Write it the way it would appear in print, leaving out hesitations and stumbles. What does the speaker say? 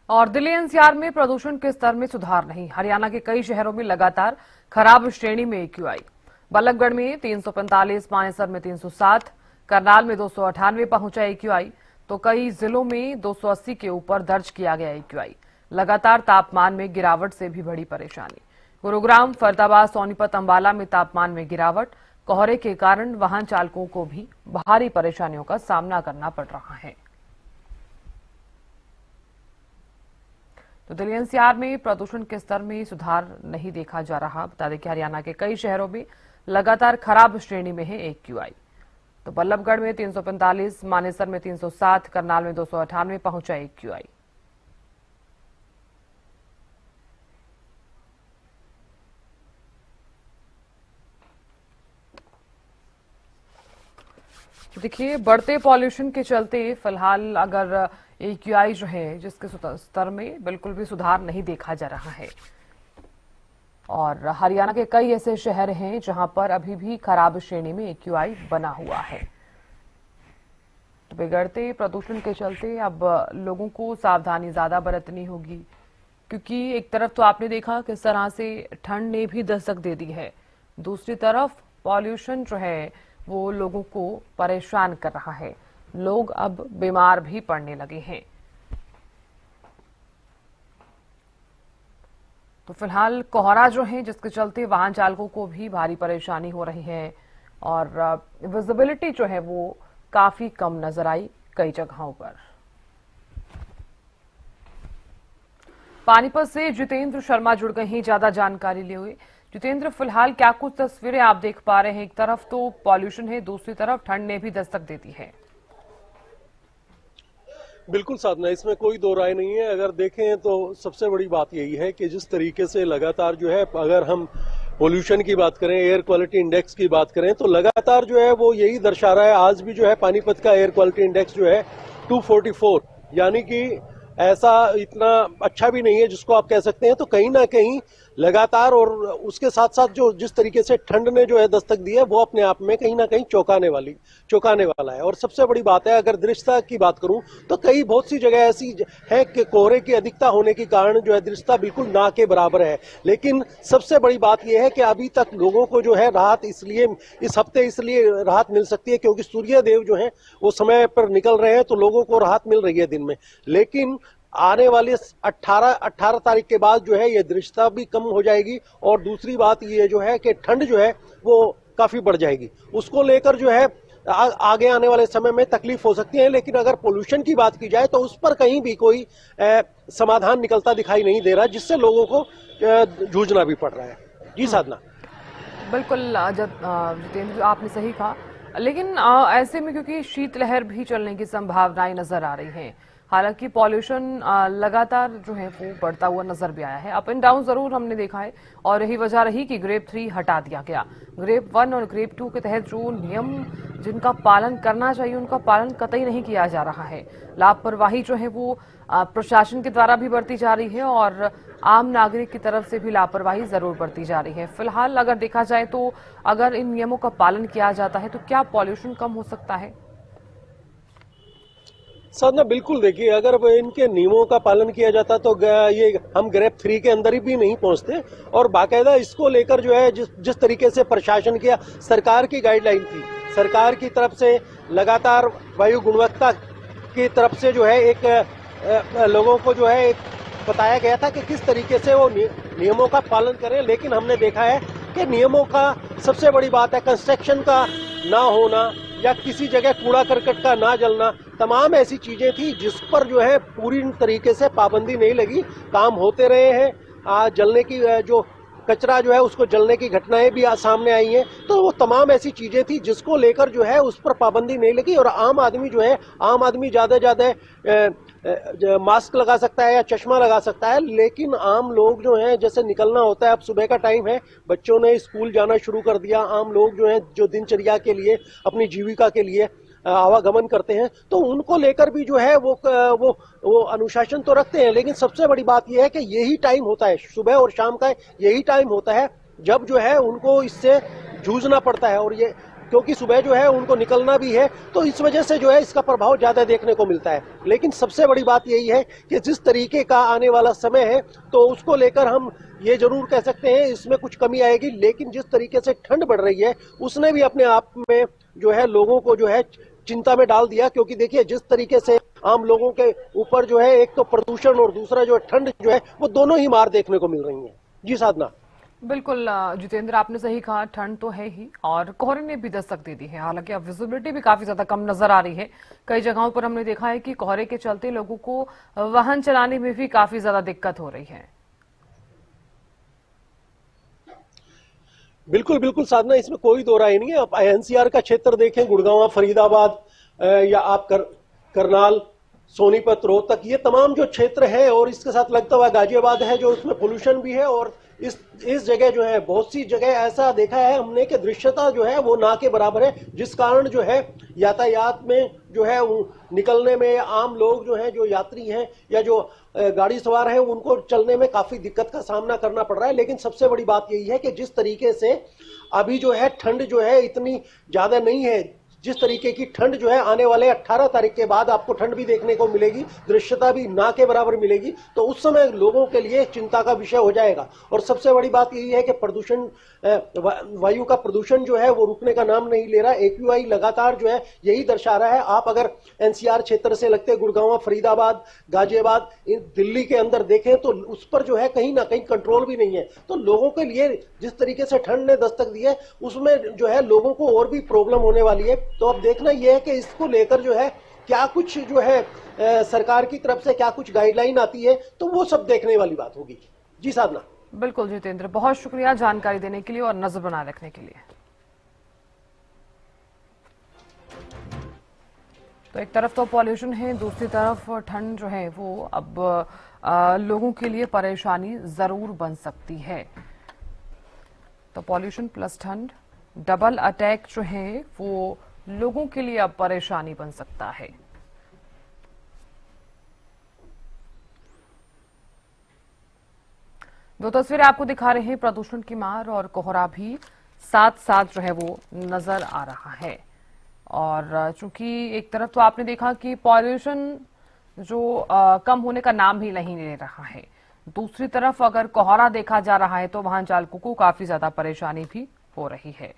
और दिल्ली एनसीआर में प्रदूषण के स्तर में सुधार नहीं। हरियाणा के कई शहरों में लगातार खराब श्रेणी में एक्यूआई। बल्लभगढ़ में 345, मानेसर में 307, करनाल में 298 पहुंचा एक्यूआई, तो कई जिलों में 280 के ऊपर दर्ज किया गया एक्यूआई। लगातार तापमान में गिरावट से भी बड़ी परेशानी। गुरुग्राम, फरीदाबाद, सोनीपत, अंबाला में तापमान में गिरावट। कोहरे के कारण वाहन चालकों को भी भारी परेशानियों का सामना करना पड़ रहा है। तो दिल्ली एनसीआर में प्रदूषण के स्तर में सुधार नहीं देखा जा रहा। बता दें कि हरियाणा के कई शहरों में लगातार खराब श्रेणी में है एक्यूआई। तो बल्लभगढ़ में 345, मानेसर में 307, करनाल में 298 पहुंचा एक्यूआई। देखिए, बढ़ते पॉल्यूशन के चलते फिलहाल अगर एक्यूआई जो है जिसके स्तर में बिल्कुल भी सुधार नहीं देखा जा रहा है। और हरियाणा के कई ऐसे शहर हैं जहां पर अभी भी खराब श्रेणी में एक्यूआई बना हुआ है। तो बिगड़ते प्रदूषण के चलते अब लोगों को सावधानी ज्यादा बरतनी होगी, क्योंकि एक तरफ तो आपने देखा किस तरह से ठंड ने भी दस्तक दे दी है, दूसरी तरफ पॉल्यूशन जो है वो लोगों को परेशान कर रहा है। लोग अब बीमार भी पड़ने लगे हैं। तो फिलहाल कोहरा जो है जिसके चलते वाहन चालकों को भी भारी परेशानी हो रही है और विजिबिलिटी जो है वो काफी कम नजर आई कई जगहों पर। पानीपत से जितेंद्र शर्मा जुड़ गए हैं ज्यादा जानकारी लिए हुए। जितेंद्र, फिलहाल क्या कुछ तस्वीरें आप देख पा रहे हैं? एक तरफ तो पॉल्यूशन है, दूसरी तरफ ठंड ने भी दस्तक दे दी है। बिल्कुल साधना, इसमें कोई दो राय नहीं है। अगर देखें तो सबसे बड़ी बात यही है कि जिस तरीके से लगातार जो है, अगर हम पोल्यूशन की बात करें, एयर क्वालिटी इंडेक्स की बात करें, तो लगातार जो है वो यही दर्शा रहा है। आज भी जो है पानीपत का एयर क्वालिटी इंडेक्स जो है 244, यानी कि ऐसा इतना अच्छा भी नहीं है जिसको आप कह सकते हैं। तो कहीं ना कहीं लगातार, और उसके साथ साथ जो जिस तरीके से ठंड ने जो है दस्तक दी है वो अपने आप में कहीं ना कहीं चौंकाने वाला है। और सबसे बड़ी बात है, अगर दृश्यता की बात करूं तो कई बहुत सी जगह ऐसी है कि कोहरे की अधिकता होने के कारण जो है दृश्यता बिल्कुल ना के बराबर है। लेकिन सबसे बड़ी बात यह है कि अभी तक लोगों को जो है राहत इस हफ्ते इसलिए राहत मिल सकती है क्योंकि सूर्य देव जो है वो समय पर निकल रहे हैं, तो लोगों को राहत मिल रही है दिन में। लेकिन आने वाले 18 तारीख के बाद जो है ये दृश्यता भी कम हो जाएगी और दूसरी बात ये जो है कि ठंड जो है वो काफी बढ़ जाएगी। उसको लेकर जो है आगे आने वाले समय में तकलीफ हो सकती है। लेकिन अगर पोल्यूशन की बात की जाए तो उस पर कहीं भी कोई समाधान निकलता दिखाई नहीं दे रहा, जिससे लोगों को जूझना भी पड़ रहा है। जी साधना। बिल्कुल जितेंद्र, आपने सही कहा। लेकिन ऐसे में क्योंकि शीतलहर भी चलने की संभावनाएं नजर आ रही हैं, हालांकि पॉल्यूशन लगातार जो है वो बढ़ता हुआ नजर भी आया है। अप एंड डाउन जरूर हमने देखा है और यही वजह रही कि ग्रेड 3 हटा दिया गया। ग्रेड 1 और ग्रेड 2 के तहत जो नियम जिनका पालन करना चाहिए उनका पालन कतई नहीं किया जा रहा है। लापरवाही जो है वो प्रशासन के द्वारा भी बढ़ती जा रही है और आम नागरिक की तरफ से भी लापरवाही जरूर बढ़ती जा रही है। फिलहाल अगर देखा जाए तो अगर इन नियमों का पालन किया जाता है तो क्या पॉल्यूशन कम हो सकता है? साधना, बिल्कुल। देखिए, अगर इनके नियमों का पालन किया जाता तो ये हम ग्रेड 3 के अंदर ही भी नहीं पहुंचते। और बाकायदा इसको लेकर जो है जिस तरीके से प्रशासन किया, सरकार की गाइडलाइन थी, सरकार की तरफ से लगातार वायु गुणवत्ता की तरफ से जो है एक लोगों को जो है एक बताया गया था कि किस तरीके से वो नियमों का पालन करें। लेकिन हमने देखा है कि नियमों का सबसे बड़ी बात है कंस्ट्रक्शन का ना होना या किसी जगह कूड़ा करकट का ना जलना, तमाम ऐसी चीजें थी जिस पर जो है पूरी तरीके से पाबंदी नहीं लगी। काम होते रहे हैं। जलने की जो कचरा जो है उसको जलने की घटनाएं भी सामने आई हैं। तो वो तमाम ऐसी चीजें थी जिसको लेकर जो है उस पर पाबंदी नहीं लगी। और आम आदमी ज्यादा मास्क लगा सकता है या चश्मा लगा सकता है, लेकिन आम लोग जो हैं, जैसे निकलना होता है, अब सुबह का टाइम है, बच्चों ने स्कूल जाना शुरू कर दिया, आम लोग जो हैं जो दिनचर्या के लिए अपनी जीविका के लिए आवागमन करते हैं, तो उनको लेकर भी जो है वो अनुशासन तो रखते हैं। लेकिन सबसे बड़ी बात यह है कि यही टाइम होता है, सुबह और शाम का यही टाइम होता है जब जो है उनको इससे जूझना पड़ता है। और ये क्योंकि सुबह जो है उनको निकलना भी है, तो इस वजह से जो है इसका प्रभाव ज्यादा देखने को मिलता है। लेकिन सबसे बड़ी बात यही है कि जिस तरीके का आने वाला समय है तो उसको लेकर हम ये जरूर कह सकते हैं इसमें कुछ कमी आएगी, लेकिन जिस तरीके से ठंड बढ़ रही है उसने भी अपने आप में जो है लोगों को जो है चिंता में डाल दिया। क्योंकि देखिए जिस तरीके से आम लोगों के ऊपर जो है एक तो प्रदूषण और दूसरा जो है ठंड जो है वो दोनों ही मार देखने को मिल रही है। जी साधना। बिल्कुल जितेंद्र, आपने सही कहा, ठंड तो है ही और कोहरे ने भी दस्तक दे दी है। हालांकि अब विजिबिलिटी भी काफी ज्यादा कम नजर आ रही है। कई जगहों पर हमने देखा है कि कोहरे के चलते लोगों को वाहन चलाने में भी काफी ज्यादा दिक्कत हो रही है। बिल्कुल बिल्कुल साधना, इसमें कोई दो राय नहीं है। आप एनसीआर का क्षेत्र देखें, गुड़गांव, फरीदाबाद या आप करनाल, सोनीपत, रोहतक, ये तमाम जो क्षेत्र है और इसके साथ लगता हुआ गाजियाबाद है जो उसमें पोल्यूशन भी है। और इस जगह जो है बहुत सी जगह ऐसा देखा है हमने कि दृश्यता जो है वो ना के बराबर है, जिस कारण जो है यातायात में जो है निकलने में आम लोग जो है, जो यात्री हैं या जो गाड़ी सवार हैं, उनको चलने में काफी दिक्कत का सामना करना पड़ रहा है। लेकिन सबसे बड़ी बात यही है कि जिस तरीके से अभी जो है ठंड जो है इतनी ज्यादा नहीं है, जिस तरीके की ठंड जो है आने वाले 18 तारीख के बाद आपको ठंड भी देखने को मिलेगी, दृश्यता भी ना के बराबर मिलेगी, तो उस समय लोगों के लिए चिंता का विषय हो जाएगा। और सबसे बड़ी बात यही है कि प्रदूषण, वायु का प्रदूषण जो है वो रुकने का नाम नहीं ले रहा। एक्यूआई लगातार जो है यही दर्शा रहा है। आप अगर एनसीआर क्षेत्र से लगते गुड़गांव, फरीदाबाद, गाजियाबाद, दिल्ली के अंदर देखें तो उस पर जो है कहीं ना कहीं कंट्रोल भी नहीं है। तो लोगों के लिए जिस तरीके से ठंड ने दस्तक दी है उसमें जो है लोगों को और भी प्रॉब्लम होने वाली है। तो अब देखना यह है कि इसको लेकर जो है क्या कुछ जो है सरकार की तरफ से क्या कुछ गाइडलाइन आती है, तो वो सब देखने वाली बात होगी। जी साधना। बिल्कुल जितेंद्र, बहुत शुक्रिया जानकारी देने के लिए और नजर बनाए रखने के लिए। तो एक तरफ तो पॉल्यूशन है, दूसरी तरफ ठंड जो है वो अब लोगों के लिए परेशानी जरूर बन सकती है। तो पॉल्यूशन प्लस ठंड, डबल अटैक जो है वो लोगों के लिए अब परेशानी बन सकता है। दो तस्वीरें आपको दिखा रहे हैं, प्रदूषण की मार और कोहरा भी साथ साथ जो है वो नजर आ रहा है। और चूंकि एक तरफ तो आपने देखा कि पॉल्यूशन जो कम होने का नाम ही नहीं ले रहा है, दूसरी तरफ अगर कोहरा देखा जा रहा है तो वाहन चालकों को काफी ज्यादा परेशानी भी हो रही है।